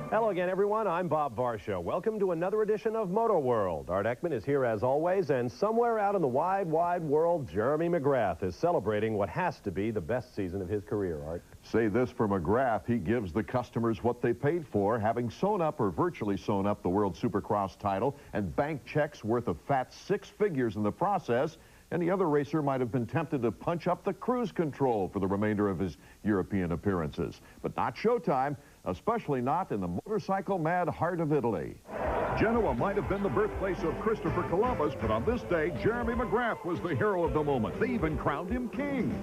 Hello again, everyone. I'm Bob Varsho. Welcome to another edition of Motoworld. Art Ekman is here as always, and somewhere out in the wide, wide world, Jeremy McGrath is celebrating what has to be the best season of his career, Art. Say this for McGrath, he gives the customers what they paid for, having sewn up or virtually sewn up the World Supercross title and bank checks worth a fat 6 figures in the process. Any other racer might have been tempted to punch up the cruise control for the remainder of his European appearances. But not Showtime, especially not in the motorcycle-mad heart of Italy. Genoa might have been the birthplace of Christopher Columbus, but on this day, Jeremy McGrath was the hero of the moment. They even crowned him king.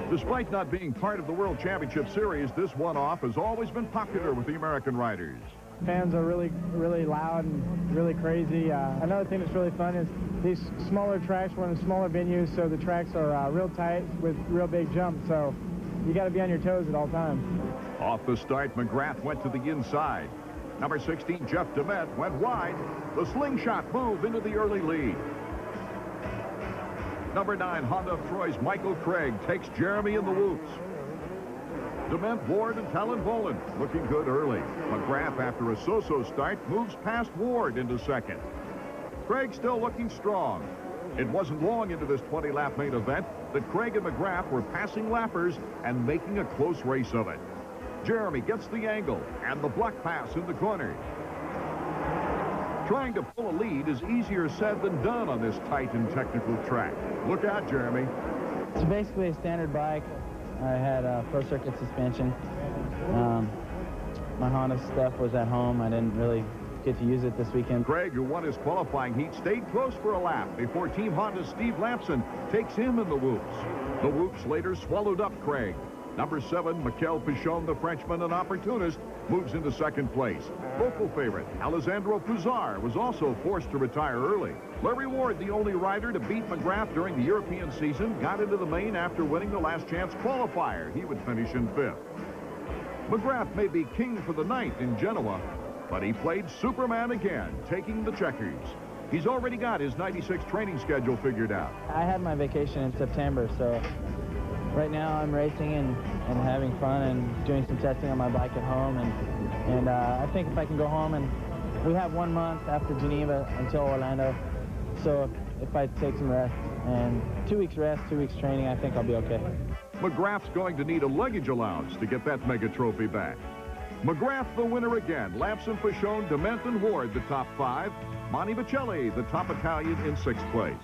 Despite not being part of the World Championship Series, this one-off has always been popular with the American riders. Fans are really loud and really crazy. Another thing that's really fun is these smaller tracks. We're in smaller venues, so the tracks are real tight with real big jumps, so you got to be on your toes at all times. Off the start, McGrath went to the inside. Number 16, Jeff DeMett, went wide. The slingshot move into the early lead. Number 9, Honda of Troy's Michael Craig takes Jeremy in the whoops. DeMent, Ward, and Talon Boland looking good early. McGrath, after a so-so start, moves past Ward into second. Craig still looking strong. It wasn't long into this 20-lap main event that Craig and McGrath were passing lappers and making a close race of it. Jeremy gets the angle and the block pass in the corner. Trying to pull a lead is easier said than done on this tight and technical track. Look out, Jeremy. It's basically a standard bike. I had a pro circuit suspension. My Honda stuff was at home. I didn't really get to use it this weekend. Craig, who won his qualifying heat, stayed close for a lap before Team Honda's Steve Lampson takes him in the whoops. The whoops later swallowed up Craig. Number 7, Mikel Pichon, the Frenchman and opportunist, moves into second place. Local favorite, Alessandro Puzar, was also forced to retire early. Larry Ward, the only rider to beat McGrath during the European season, got into the main after winning the last chance qualifier. He would finish in 5th. McGrath may be king for the night in Genoa, but he played Superman again, taking the checkers. He's already got his 96 training schedule figured out. I had my vacation in September, so right now I'm racing and having fun and doing some testing on my bike at home. And I think if I can go home, and we have 1 month after Geneva until Orlando, so if I take some rest and 2 weeks rest, 2 weeks training, I think I'll be okay. McGrath's going to need a luggage allowance to get that mega trophy back. McGrath the winner again. Lampson, Pichon, DeMent, and Ward the top 5. Monty Michelli, the top Italian, in 6th place.